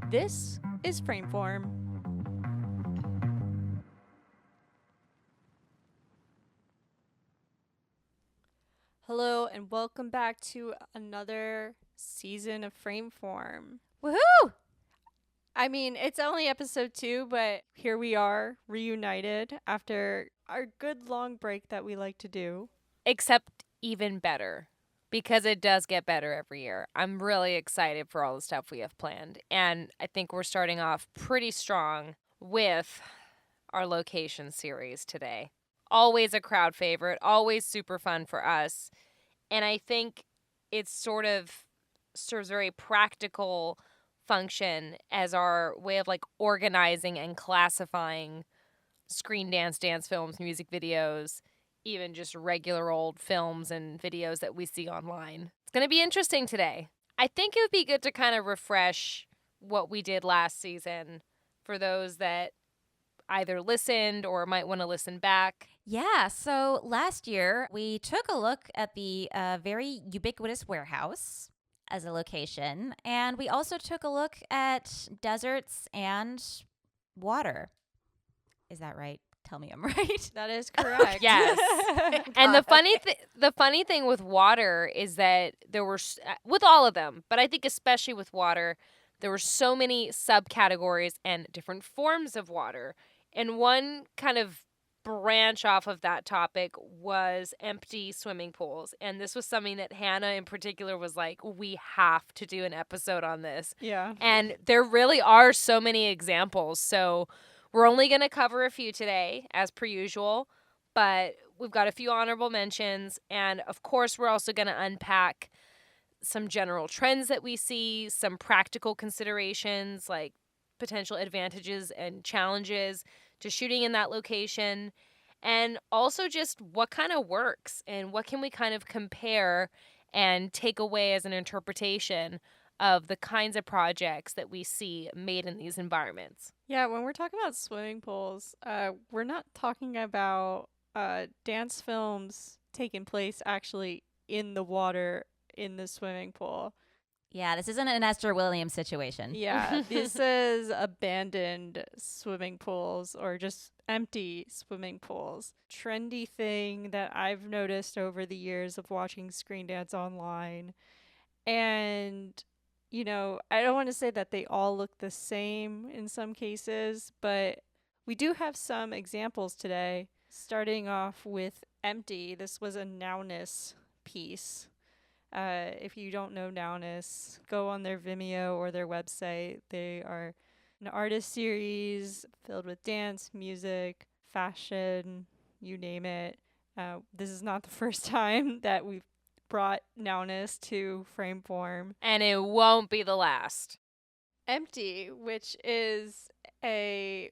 This is Frameform. Hello and welcome back to another season of Frameform. Woohoo! I mean, it's only episode 2, but here we are, reunited after our good long break that we like to do. Except even better, because it does get better every year. I'm really excited for all the stuff we have planned. And I think we're starting off pretty strong with our location series today. Always a crowd favorite, always super fun for us. And I think it sort of serves a very practical function as our way of like organizing and classifying screen dance films, music videos, even just regular old films and videos that we see online. It's going to be interesting today. I think it would be good to kind of refresh what we did last season for those that either listened or might want to listen back. Yeah, so last year we took a look at the very ubiquitous warehouse as a location, and we also took a look at deserts and water. Is that right? Tell me I'm right. That is correct. Yes. And the funny thing with water is that there were with all of them, but I think especially with water, there were so many subcategories and different forms of water. And one kind of branch off of that topic was empty swimming pools. And this was something that Hannah in particular was like, we have to do an episode on this. Yeah. And there really are so many examples. So we're only going to cover a few today, as per usual, but we've got a few honorable mentions. And of course, we're also going to unpack some general trends that we see, some practical considerations like potential advantages and challenges to shooting in that location, and also just what kind of works and what can we kind of compare and take away as an interpretation of the kinds of projects that we see made in these environments. Yeah, when we're talking about swimming pools, we're not talking about dance films taking place actually in the water in the swimming pool. Yeah, this isn't an Esther Williams situation. Yeah, this is abandoned swimming pools or just empty swimming pools. Trendy thing that I've noticed over the years of watching screen dance online. And, you know, I don't want to say that they all look the same in some cases, but we do have some examples today. Starting off with Empty, this was a Nowness piece. If you don't know Nowness, go on their Vimeo or their website. They are an artist series filled with dance, music, fashion, you name it. This is not the first time that we've brought Nowness to Frameform. And it won't be the last. Empty, which is a...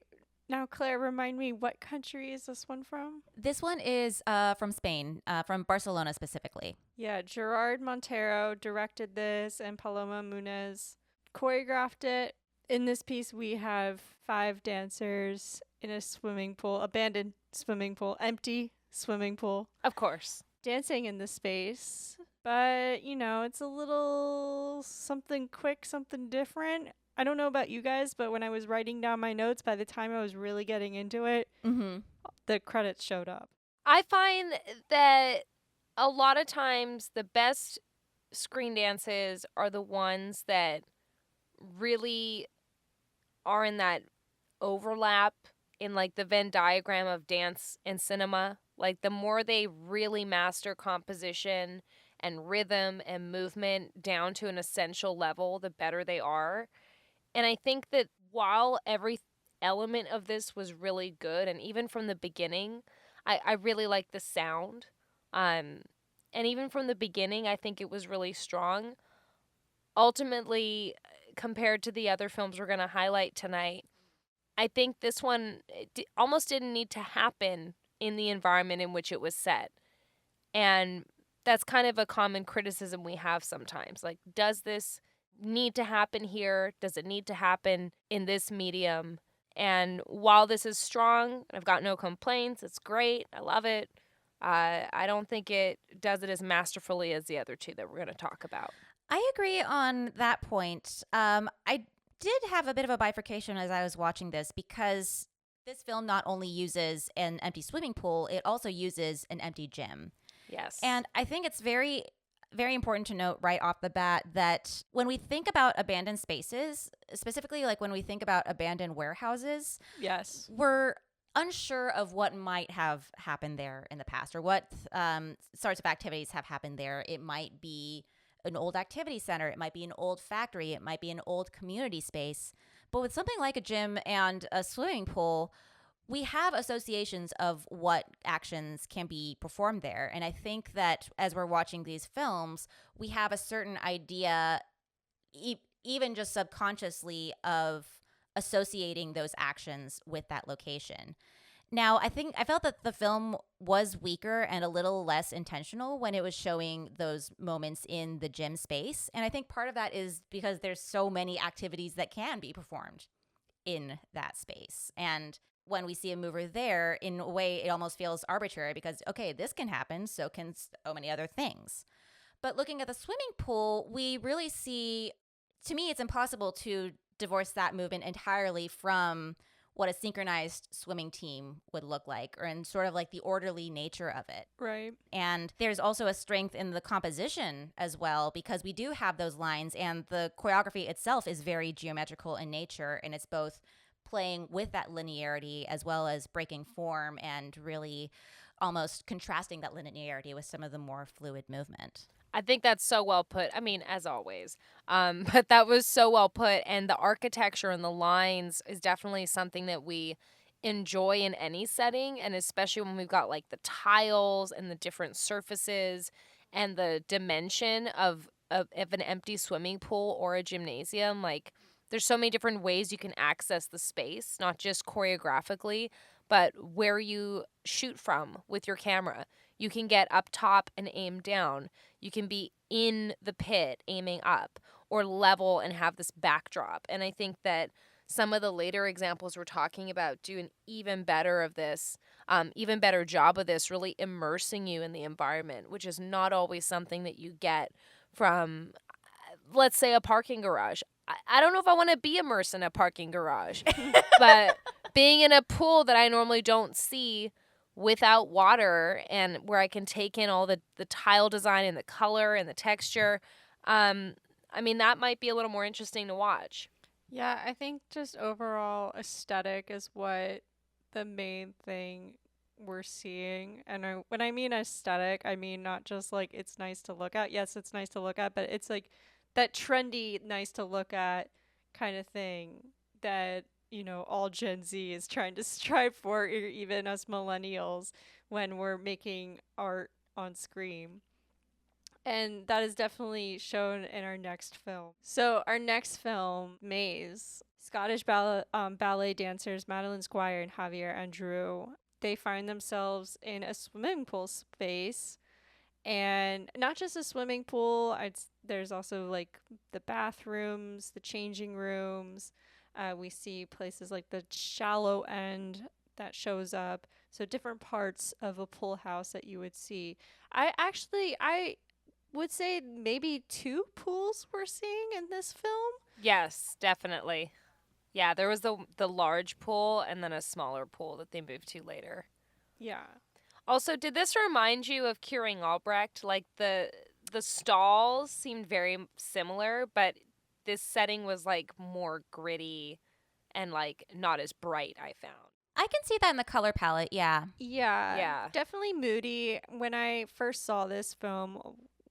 Now, Claire, remind me, what country is this one from? This one is from Spain, from Barcelona specifically. Yeah, Gerard Montero directed this, and Paloma Munez choreographed it. In this piece, we have 5 dancers in a swimming pool, abandoned swimming pool, empty swimming pool, Of course. dancing in the space. But, you know, it's a little something quick, something different. I don't know about you guys, but when I was writing down my notes, by the time I was really getting into it, the credits showed up. I find that a lot of times the best screen dances are the ones that really are in that overlap in like the Venn diagram of dance and cinema. Like the more they really master composition and rhythm and movement down to an essential level, the better they are. And I think that while every element of this was really good, and even from the beginning, I really like the sound. And even from the beginning, I think it was really strong. Ultimately, compared to the other films we're going to highlight tonight, I think this one almost didn't need to happen in the environment in which it was set. And that's kind of a common criticism we have sometimes. Like, does this need to happen here? Does it need to happen in this medium? And while this is strong, I've got no complaints. It's great. I love it. I don't think it does it as masterfully as the other two that we're going to talk about. I agree on that point. I did have a bit of a bifurcation as I was watching this, because this film not only uses an empty swimming pool, it also uses an empty gym. Yes. And I think it's very, very important to note right off the bat that when we think about abandoned spaces, specifically like when we think about abandoned warehouses, Yes. we're unsure of what might have happened there in the past, or what sorts of activities have happened there. It might be an old activity center, it might be an old factory, it might be an old community space. But with something like a gym and a swimming pool, we have associations of what actions can be performed there. And I think that as we're watching these films, we have a certain idea, even just subconsciously, of associating those actions with that location. Now, I felt that the film was weaker and a little less intentional when it was showing those moments in the gym space. And I think part of that is because there's so many activities that can be performed in that space. And when we see a mover there, in a way, it almost feels arbitrary because, okay, this can happen, so can so many other things. But looking at the swimming pool, we really see, to me, it's impossible to divorce that movement entirely from what a synchronized swimming team would look like, or in sort of like the orderly nature of it. Right. And there's also a strength in the composition as well, because we do have those lines, and the choreography itself is very geometrical in nature, and it's both playing with that linearity as well as breaking form and really almost contrasting that linearity with some of the more fluid movement. I think that's so well put. I mean, as always. But that was so well put. And the architecture and the lines is definitely something that we enjoy in any setting. And especially when we've got like the tiles and the different surfaces and the dimension of an empty swimming pool or a gymnasium. Like, there's so many different ways you can access the space, not just choreographically, but where you shoot from with your camera. You can get up top and aim down. You can be in the pit aiming up, or level and have this backdrop. And I think that some of the later examples we're talking about do an even better job of this, really immersing you in the environment, which is not always something that you get from, let's say, a parking garage. I don't know if I want to be immersed in a parking garage, but being in a pool that I normally don't see without water, and where I can take in all the tile design and the color and the texture, I mean, that might be a little more interesting to watch. Yeah, I think just overall aesthetic is what the main thing we're seeing. And when I mean aesthetic, I mean not just like it's nice to look at. Yes, it's nice to look at, but it's like that trendy, nice to look at kind of thing that, all Gen Z is trying to strive for, or even us millennials, when we're making art on screen. And that is definitely shown in our next film. So our next film, Maze, Scottish ballet dancers Madeline Squire and Javier Andrew, they find themselves in a swimming pool space. And not just a swimming pool, there's also like the bathrooms, the changing rooms. We see places like the shallow end that shows up. So different parts of a pool house that you would see. I would say maybe 2 pools we're seeing in this film. Yes, definitely. Yeah, there was the large pool and then a smaller pool that they moved to later. Yeah. Also, did this remind you of Curing Albrecht? Like the stalls seemed very similar, but this setting was like more gritty and like not as bright, I found. I can see that in the color palette, yeah. Yeah. Definitely moody. When I first saw this film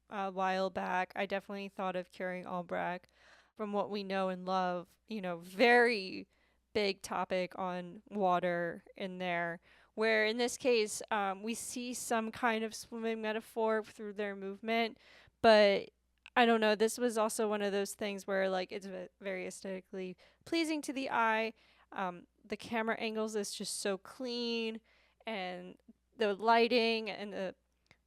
a while back, I definitely thought of Curing Albrecht. From what we know and love, very big topic on water in there. Where in this case, we see some kind of swimming metaphor through their movement, but I don't know. This was also one of those things where like it's very aesthetically pleasing to the eye. The camera angles is just so clean, and the lighting and the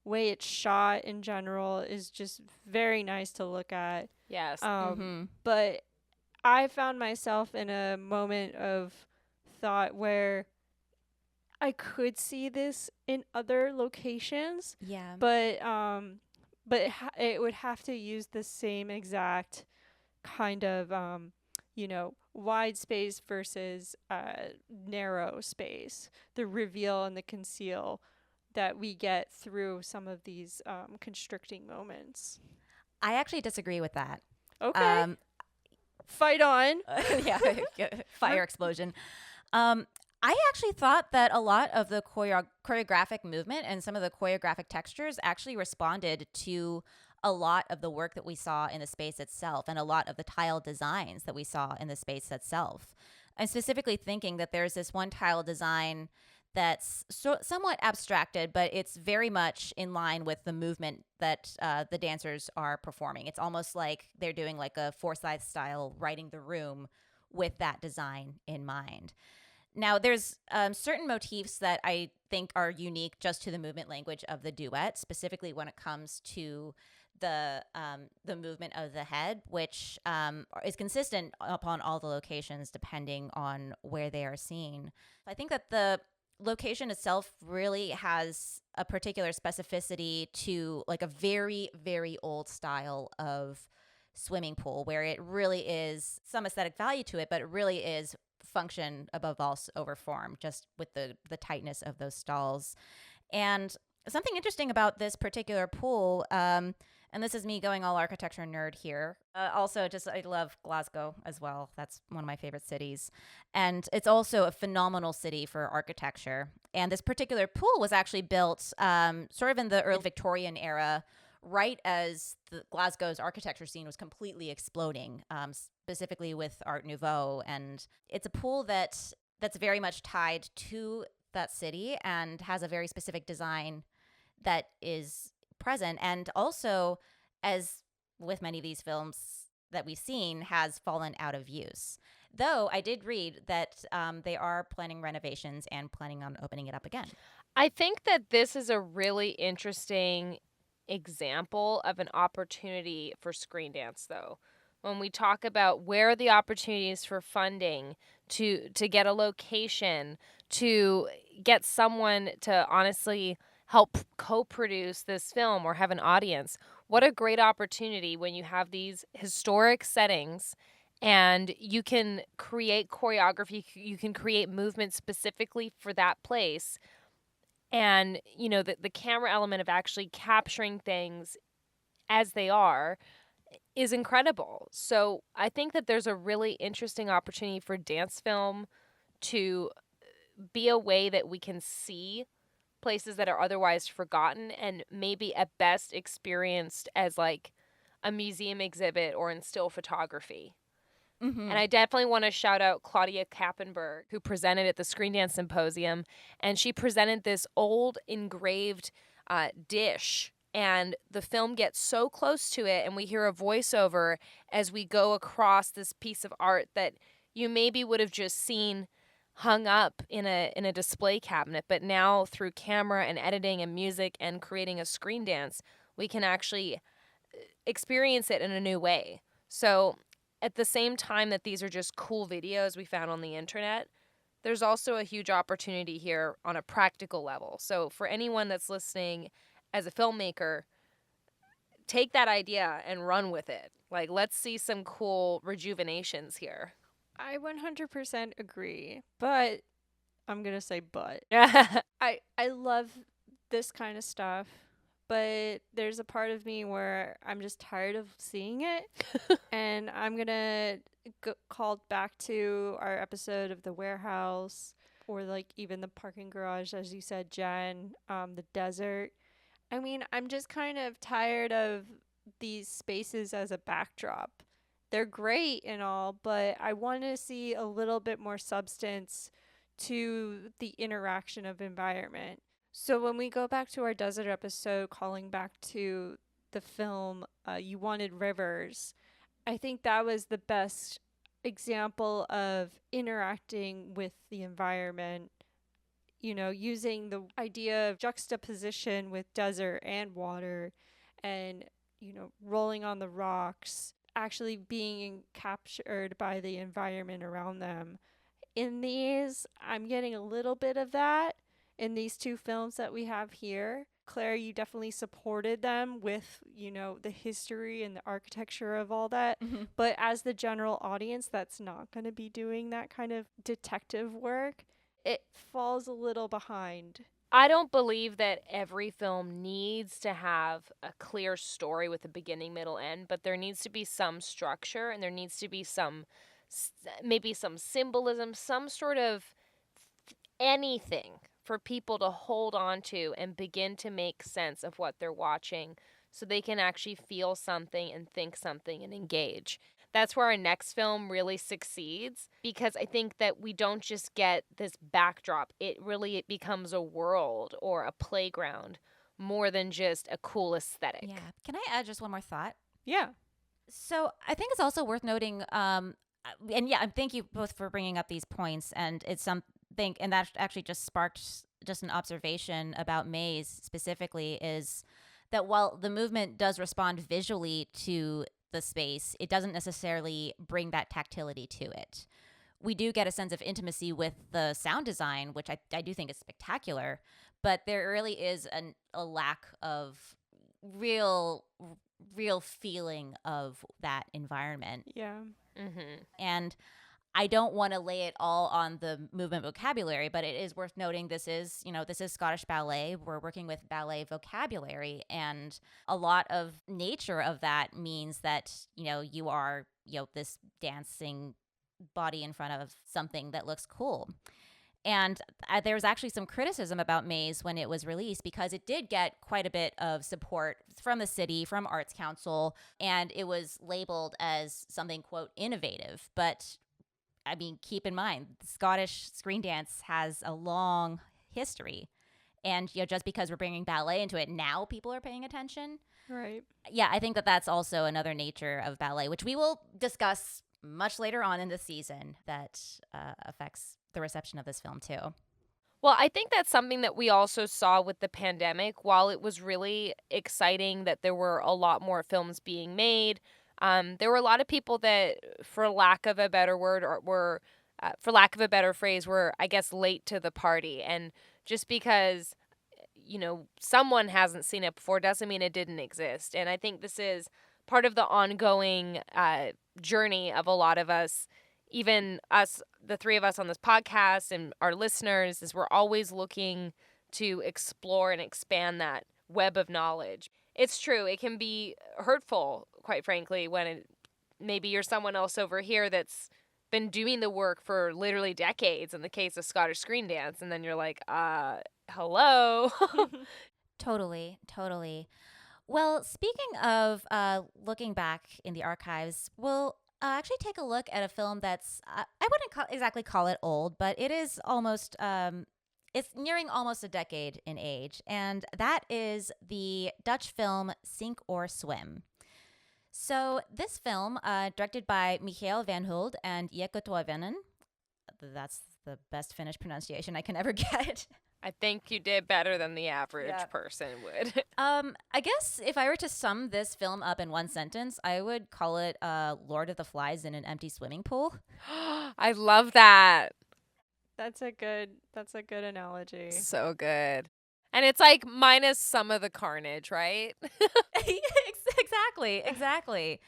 way it's shot in general is just very nice to look at. Yes. But I found myself in a moment of thought where I could see this in other locations. Yeah. But it would have to use the same exact kind of wide space versus narrow space, the reveal and the conceal that we get through some of these constricting moments. I actually disagree with that. Okay. Fight on. Yeah, fire explosion. I actually thought that a lot of the choreographic movement and some of the choreographic textures actually responded to a lot of the work that we saw in the space itself and a lot of the tile designs that we saw in the space itself. I'm specifically thinking that there's this one tile design that's somewhat abstracted, but it's very much in line with the movement that the dancers are performing. It's almost like they're doing like a Forsyth style writing the room with that design in mind. Now, there's certain motifs that I think are unique just to the movement language of the duet, specifically when it comes to the movement of the head, which is consistent upon all the locations depending on where they are seen. I think that the location itself really has a particular specificity to like a very, very old style of swimming pool where it really is some aesthetic value to it, but it really is function above all over form, just with the tightness of those stalls. And something interesting about this particular pool, and this is me going all architecture nerd here. Also, just I love Glasgow as well. That's one of my favorite cities. And it's also a phenomenal city for architecture. And this particular pool was actually built sort of in the early Victorian era, right as Glasgow's architecture scene was completely exploding, specifically with Art Nouveau. And it's a pool that's very much tied to that city and has a very specific design that is present, and also, as with many of these films that we've seen, has fallen out of use. Though I did read that they are planning renovations and planning on opening it up again. I think that this is a really interesting example of an opportunity for screen dance, though. When we talk about where are the opportunities for funding to get a location, to get someone to honestly help co-produce this film or have an audience, what a great opportunity when you have these historic settings and you can create choreography, you can create movement specifically for that place. And, the camera element of actually capturing things as they are is incredible. So I think that there's a really interesting opportunity for dance film to be a way that we can see places that are otherwise forgotten and maybe at best experienced as like a museum exhibit or in still photography. Mm-hmm. And I definitely want to shout out Claudia Kappenberg, who presented at the Screen Dance Symposium. And she presented this old engraved dish. And the film gets so close to it, and we hear a voiceover as we go across this piece of art that you maybe would have just seen hung up in a display cabinet. But now through camera and editing and music and creating a screen dance, we can actually experience it in a new way. So at the same time that these are just cool videos we found on the internet, there's also a huge opportunity here on a practical level. So for anyone that's listening as a filmmaker, take that idea and run with it. Like, let's see some cool rejuvenations here. I 100% agree, but I'm going to say but. Yeah. I love this kind of stuff, but there's a part of me where I'm just tired of seeing it. And I'm going to call back to our episode of the warehouse, or like even the parking garage, as you said, Jen, the desert. I mean, I'm just kind of tired of these spaces as a backdrop. They're great and all, but I want to see a little bit more substance to the interaction of environment. So when we go back to our desert episode, calling back to the film You Wanted Rivers, I think that was the best example of interacting with the environment, using the idea of juxtaposition with desert and water and, rolling on the rocks, actually being captured by the environment around them. In these, I'm getting a little bit of that in these two films that we have here. Claire, you definitely supported them with, you know, the history and the architecture of all that. But as the general audience that's not going to be doing that kind of detective work, it falls a little behind. I don't believe that every film needs to have a clear story with a beginning, middle, end, but there needs to be some structure and there needs to be some, maybe some symbolism, some sort of anything for people to hold on to and begin to make sense of what they're watching so they can actually feel something and think something and engage. That's where our next film really succeeds, because I think that we don't just get this backdrop. It becomes a world or a playground more than just a cool aesthetic. Yeah. Can I add just one more thought? Yeah. So I think it's also worth noting, and yeah, thank you both for bringing up these points. And it's something, and that actually just sparked just an observation about Maze specifically, is that while the movement does respond visually to the space, it doesn't necessarily bring that tactility to it. We do get a sense of intimacy with the sound design, which I do think is spectacular, but there really is a lack of real feeling of that environment. Yeah. Mm-hmm. And I don't want to lay it all on the movement vocabulary, but it is worth noting this is Scottish ballet. We're working with ballet vocabulary, and a lot of nature of that means that, you are, this dancing body in front of something that looks cool. And there was actually some criticism about Maze when it was released, because it did get quite a bit of support from the city, from Arts Council, and it was labeled as something, quote, innovative. But I mean, keep in mind, Scottish screen dance has a long history. And, just because we're bringing ballet into it, now people are paying attention. Right. Yeah, I think that that's also another nature of ballet, which we will discuss much later on in the season, that affects the reception of this film too. Well, I think that's something that we also saw with the pandemic. While it was really exciting that there were a lot more films being made, there were a lot of people that, for lack of a better word, for lack of a better phrase, were, I guess, late to the party. And just because, someone hasn't seen it before doesn't mean it didn't exist. And I think this is part of the ongoing journey of a lot of us, even us, the three of us on this podcast, and our listeners, is we're always looking to explore and expand that web of knowledge. It's true, it can be hurtful, quite frankly, when maybe you're someone else over here that's been doing the work for literally decades, in the case of Scottish screen dance, and then you're like, hello. Totally. Well, speaking of looking back in the archives, we'll actually take a look at a film that's, I wouldn't exactly call it old, but it is almost, it's nearing almost a decade in age. And that is the Dutch film Sink or Swim. So this film, directed by Michiel van Huld and Jaako Toivinin, that's the best Finnish pronunciation I can ever get. I think you did better than the average person would. I guess if I were to sum this film up in one sentence, I would call it Lord of the Flies in an empty swimming pool. I love that. That's a good analogy. So good. And it's like minus some of the carnage, right? Exactly.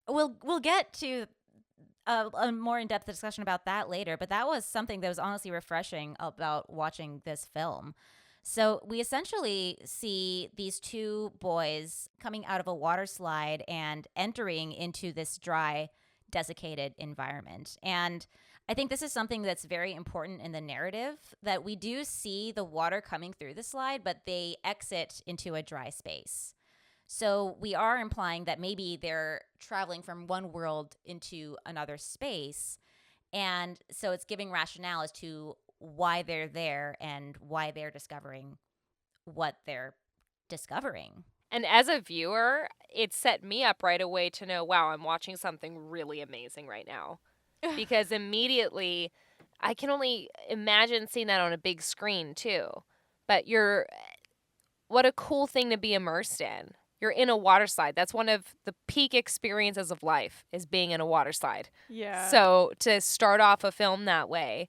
We'll get to a more in-depth discussion about that later, but that was something that was honestly refreshing about watching this film. So we essentially see these two boys coming out of a water slide and entering into this dry, desiccated environment. And I think this is something that's very important in the narrative, that we do see the water coming through the slide, but they exit into a dry space. So we are implying that maybe they're traveling from one world into another space. And so it's giving rationale as to why they're there and why they're discovering what they're discovering. And as a viewer, it set me up right away to know, wow, I'm watching something really amazing right now. Because immediately, I can only imagine seeing that on a big screen too. But what a cool thing to be immersed in. You're in a water slide. That's one of the peak experiences of life, is being in a water slide. Yeah. So to start off a film that way,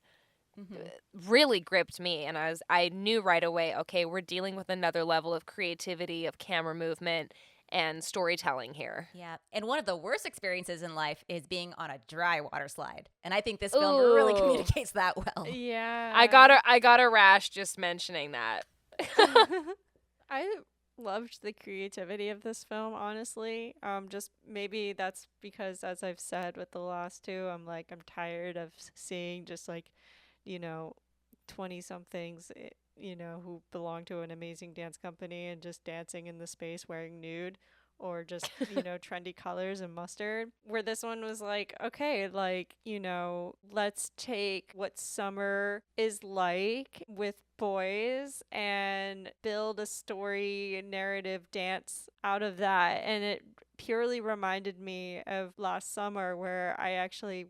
really gripped me, and I knew right away, okay, we're dealing with another level of creativity, of camera movement and storytelling here. Yeah. And one of the worst experiences in life is being on a dry water slide. And I think this film really Ooh. communicates that well. Yeah. I got a rash just mentioning that. I loved the creativity of this film, honestly. Just maybe that's because, as I've said with the last two, I'm tired of seeing just 20 somethings, who belong to an amazing dance company and just dancing in the space wearing nude or just, trendy colors and mustard. Where this one was like, okay, let's take what summer is like with boys and build a story, narrative, dance out of that. And it purely reminded me of last summer where I actually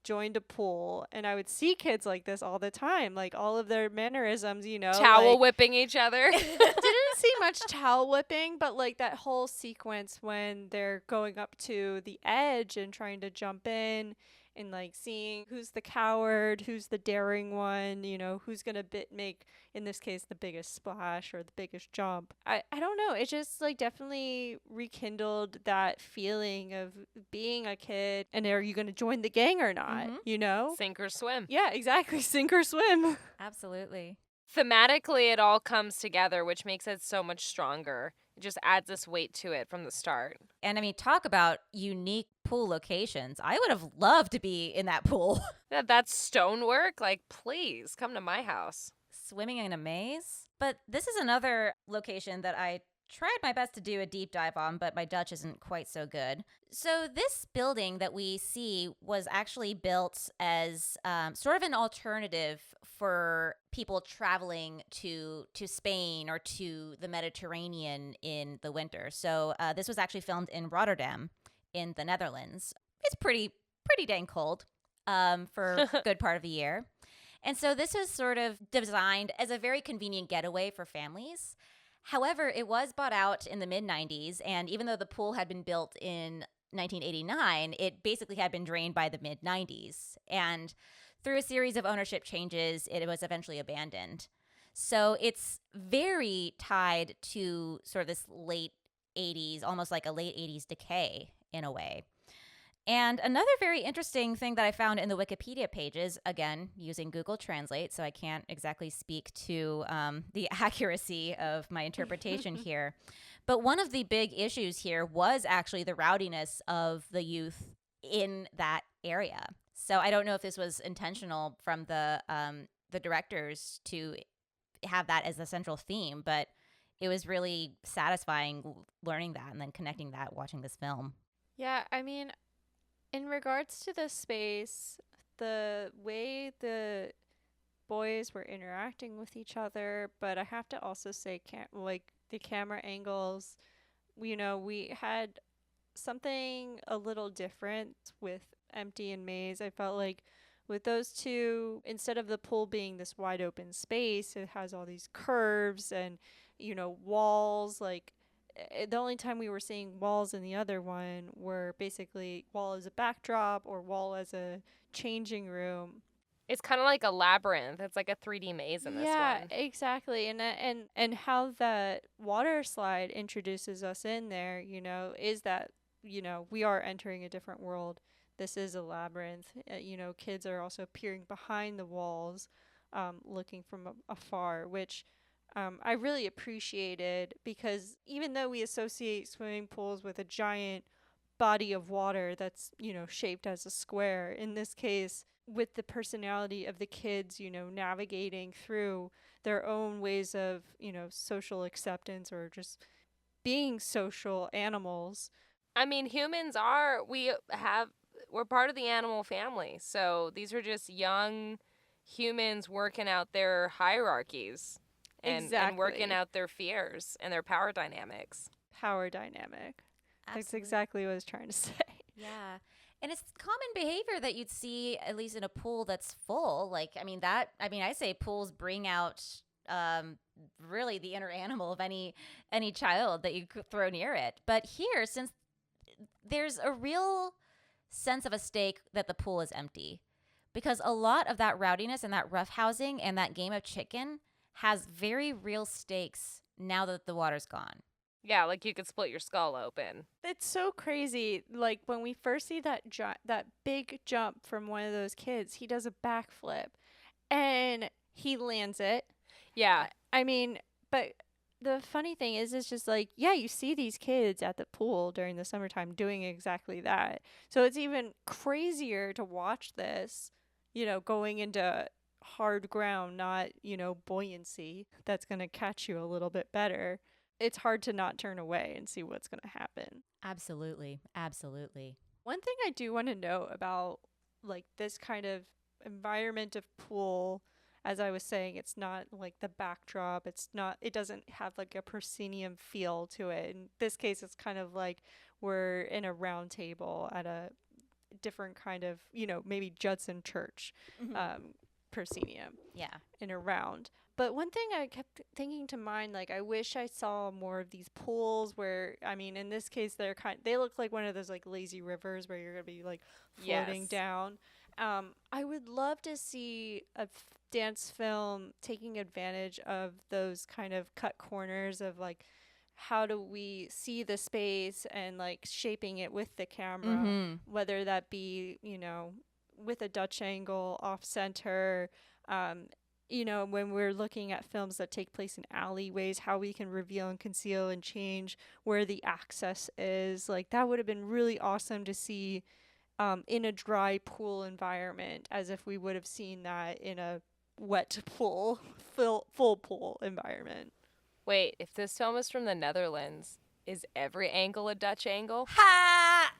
joined a pool and I would see kids like this all the time, like all of their mannerisms, Towel whipping each other. didn't see much towel whipping, but like that whole sequence when they're going up to the edge and trying to jump in and like seeing who's the coward, who's the daring one, who's gonna make, in this case, the biggest splash or the biggest jump. I don't know. It just like definitely rekindled that feeling of being a kid and are you gonna join the gang or not? Sink or swim. Yeah, exactly. Sink or swim. Absolutely. Thematically, it all comes together, which makes it so much stronger. It just adds this weight to it from the start. And I mean, talk about unique pool locations. I would have loved to be in that pool. That's stonework. Like, please come to my house. Swimming in a maze. But this is another location that I tried my best to do a deep dive on, but my Dutch isn't quite so good. So this building that we see was actually built as sort of an alternative for people traveling to Spain or to the Mediterranean in the winter. So this was actually filmed in Rotterdam in the Netherlands. It's pretty dang cold for a good part of the year. And so this is sort of designed as a very convenient getaway for families. However, it was bought out in the mid-90s, and even though the pool had been built in 1989, it basically had been drained by the mid-90s. And through a series of ownership changes, it was eventually abandoned. So it's very tied to sort of this late 80s, almost like a late 80s decay in a way. And another very interesting thing that I found in the Wikipedia pages, again, using Google Translate, so I can't exactly speak to the accuracy of my interpretation here. But one of the big issues here was actually the rowdiness of the youth in that area. So I don't know if this was intentional from the directors to have that as the central theme, but it was really satisfying learning that and then connecting that watching this film. Yeah, I mean, in regards to the space, the way the boys were interacting with each other, but I have to also say, the camera angles, we had something a little different with Empty and Maze. I felt like with those two, instead of the pool being this wide open space, it has all these curves and, walls, like the only time we were seeing walls in the other one were basically wall as a backdrop or wall as a changing room. It's kind of like a labyrinth. It's like a 3D maze in this one. Yeah, exactly. And how that water slide introduces us in there, is that, we are entering a different world. This is a labyrinth. Kids are also peering behind the walls, looking from afar, which I really appreciated, because even though we associate swimming pools with a giant body of water that's, shaped as a square, in this case, with the personality of the kids, navigating through their own ways of, social acceptance or just being social animals. I mean, we're part of the animal family. So these are just young humans working out their hierarchies. And working out their fears and their power dynamics. Power dynamic. Absolutely. That's exactly what I was trying to say. Yeah. And it's common behavior that you'd see, at least in a pool that's full. I say pools bring out really the inner animal of any child that you could throw near it. But here, since there's a real sense of a stake that the pool is empty, because a lot of that rowdiness and that roughhousing and that game of chicken has very real stakes now that the water's gone. Yeah, like you could split your skull open. It's so crazy. Like when we first see that big jump from one of those kids, he does a backflip and he lands it. Yeah. I mean, but the funny thing is, it's just like, yeah, you see these kids at the pool during the summertime doing exactly that. So it's even crazier to watch this, going into hard ground, not, buoyancy that's going to catch you a little bit better. It's hard to not turn away and see what's going to happen. Absolutely. Absolutely. One thing I do want to note about like this kind of environment of pool, as I was saying, it's not like the backdrop. It doesn't have like a proscenium feel to it. In this case, it's kind of like we're in a round table at a different kind of, maybe Judson Church, proscenium. Yeah. In a round. But one thing I kept thinking to mind, like, I wish I saw more of these pools where, I mean, in this case, they look like one of those like lazy rivers where you're gonna be like floating Yes. down. I would love to see a dance film taking advantage of those kind of cut corners of like, how do we see the space and like shaping it with the camera, whether that be, with a Dutch angle off center, when we're looking at films that take place in alleyways, how we can reveal and conceal and change where the access is. Like, that would have been really awesome to see in a dry pool environment, as if we would have seen that in a wet pool, full pool environment. Wait, if this film is from the Netherlands, is every angle a Dutch angle? Ha!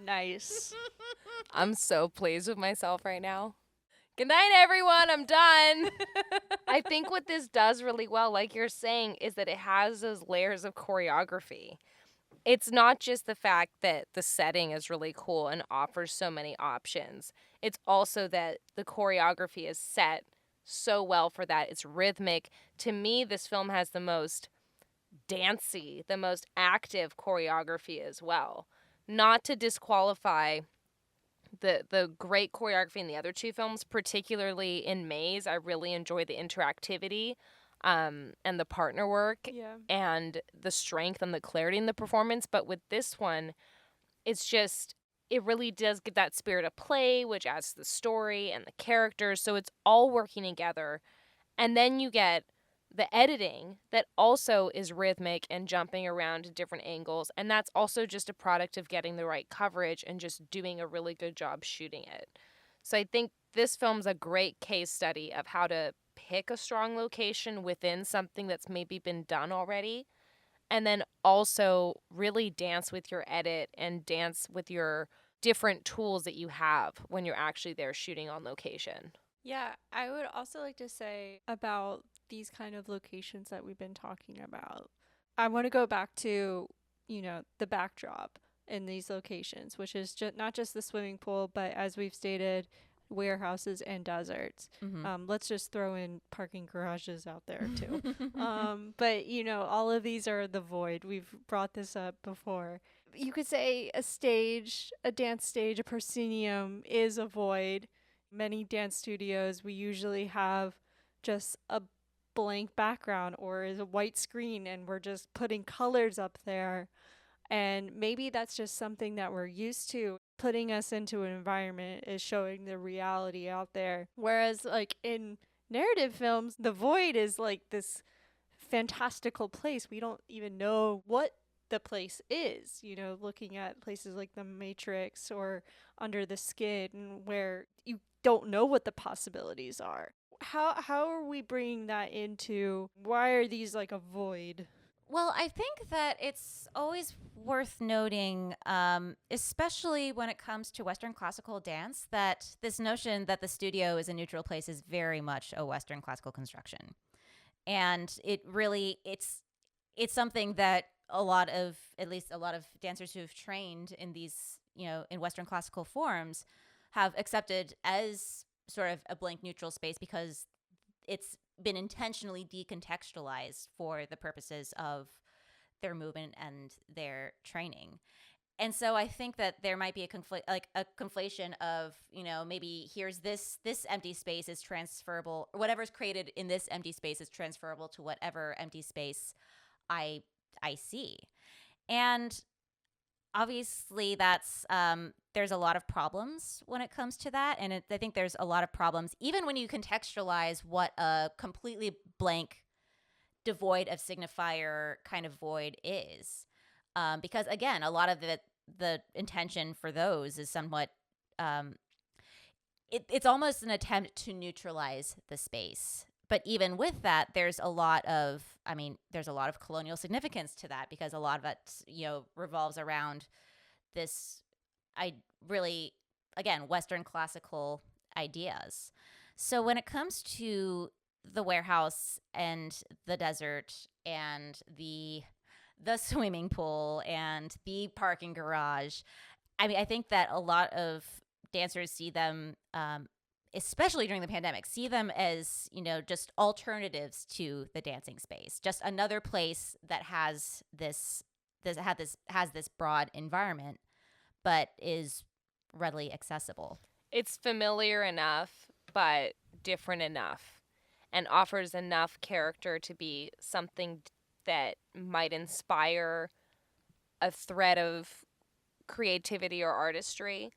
Nice. I'm so pleased with myself right now. Good night, everyone. I'm done. I think what this does really well, like you're saying, is that it has those layers of choreography. It's not just the fact that the setting is really cool and offers so many options. It's also that the choreography is set so well for that. It's rhythmic. To me, this film has the most dancey, the most active choreography as well. Not to disqualify the great choreography in the other two films, particularly in Maze. I really enjoy the interactivity and the partner work and the strength and the clarity in the performance. But with this one, it's just, it really does get that spirit of play, which adds to the story and the characters. So it's all working together. And then you get the editing that also is rhythmic and jumping around to different angles. And that's also just a product of getting the right coverage and just doing a really good job shooting it. So I think this film's a great case study of how to pick a strong location within something that's maybe been done already. And then also really dance with your edit and dance with your different tools that you have when you're actually there shooting on location. Yeah, I would also like to say about these kind of locations that we've been talking about. I want to go back to, the backdrop in these locations, which is not just the swimming pool, but as we've stated, warehouses and deserts. Let's just throw in parking garages out there too. But, all of these are the void. We've brought this up before. You could say a dance stage, a proscenium is a void. Many dance studios, we usually have just a blank background or is a white screen and we're just putting colors up there. And maybe that's just something that we're used to. Putting us into an environment is showing the reality out there. Whereas like in narrative films, the void is like this fantastical place. We don't even know what the place is, looking at places like The Matrix or Under the Skin, where you don't know what the possibilities are. How are we bringing that into, why are these like a void? Well, I think that it's always worth noting, especially when it comes to Western classical dance, that this notion that the studio is a neutral place is very much a Western classical construction. And it's something that at least a lot of dancers who've trained in these, in Western classical forms have accepted as sort of a blank neutral space because it's been intentionally decontextualized for the purposes of their movement and their training. And so I think that there might be a conflation of, maybe here's this empty space is transferable, or whatever's created in this empty space is transferable to whatever empty space I see. And obviously that's there's a lot of problems when it comes to that. And I think there's a lot of problems even when you contextualize what a completely blank, devoid of signifier kind of void is. Because again, a lot of the intention for those is somewhat, it's almost an attempt to neutralize the space. But even with that, there's a lot of colonial significance to that, because a lot of it, revolves around this, Western classical ideas. So when it comes to the warehouse and the desert and the swimming pool and the parking garage, I think that a lot of dancers see them, especially during the pandemic, see them as, just alternatives to the dancing space, just another place that has this broad environment, but is readily accessible. It's familiar enough, but different enough, and offers enough character to be something that might inspire a thread of creativity or artistry,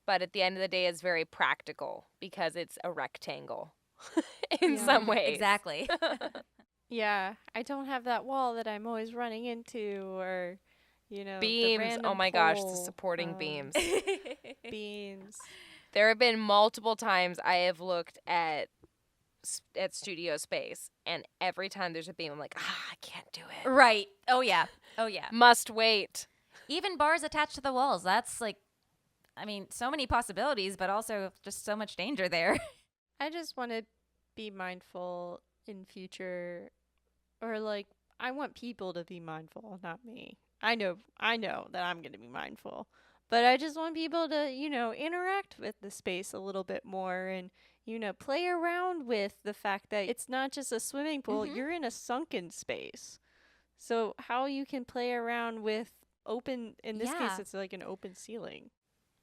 but at the end of the day is very practical because it's a rectangle in some ways. Exactly. Yeah, I don't have that wall that I'm always running into, or, beams. Oh my gosh, the supporting beams. Beams. There have been multiple times I have looked at studio space, and every time there's a beam, I'm like, I can't do it. Right. Oh yeah. Must wait. Even bars attached to the walls. That's so many possibilities, but also just so much danger there. I just want to be mindful in future, or I want people to be mindful, not me. I know that I'm going to be mindful, but I just want people to, interact with the space a little bit more and, play around with the fact that it's not just a swimming pool. Mm-hmm. You're in a sunken space. So how you can play around with open, in this case, it's like an open ceiling.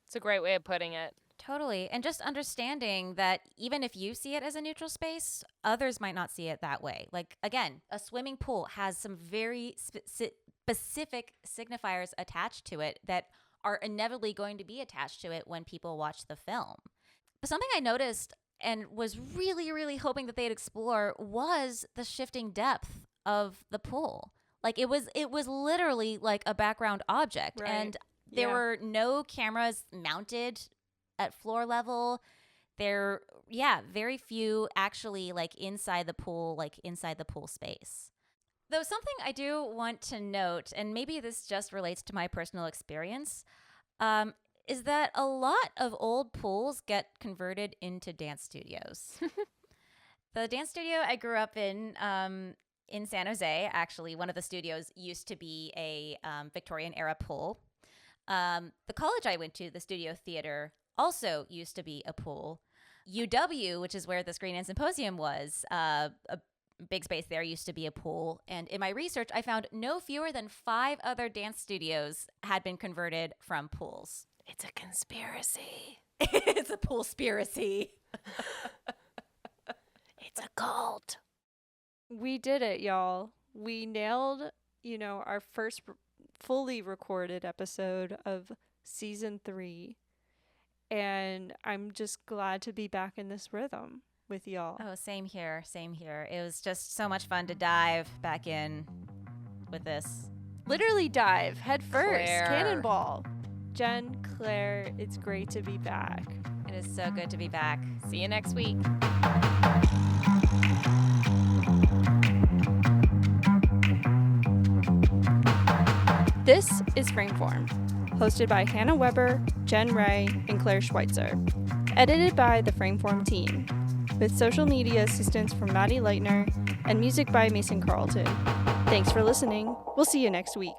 It's a great way of putting it. Totally. And just understanding that even if you see it as a neutral space, others might not see it that way. Like, again, a swimming pool has some very specific signifiers attached to it that are inevitably going to be attached to it when people watch the film. But something I noticed and was really, really hoping that they'd explore was the shifting depth of the pool. Like, it was literally like a background object. Right. And there were no cameras mounted at floor level. Very few actually inside the pool space. Though something I do want to note, and maybe this just relates to my personal experience, is that a lot of old pools get converted into dance studios. The dance studio I grew up in San Jose, actually, one of the studios used to be a Victorian era pool. The college I went to, the Studio Theater, also used to be a pool. UW, which is where the Screendance Symposium was, a big space there, used to be a pool. And in my research, I found no fewer than 5 other dance studios had been converted from pools. It's a conspiracy. It's a pool-spiracy. It's a cult. We did it, y'all. We nailed, our first fully recorded episode of season 3. And I'm just glad to be back in this rhythm with y'all. Oh, same here. It was just so much fun to dive back in with this. Literally dive head first. Claire. Cannonball. Jen, Claire, it's great to be back. It is so good to be back. See you next week. This is Frameform, hosted by Hannah Weber, Jen Ray, and Claire Schweitzer. Edited by the Frameform team, with social media assistance from Maddie Leitner and music by Mason Carlton. Thanks for listening. We'll see you next week.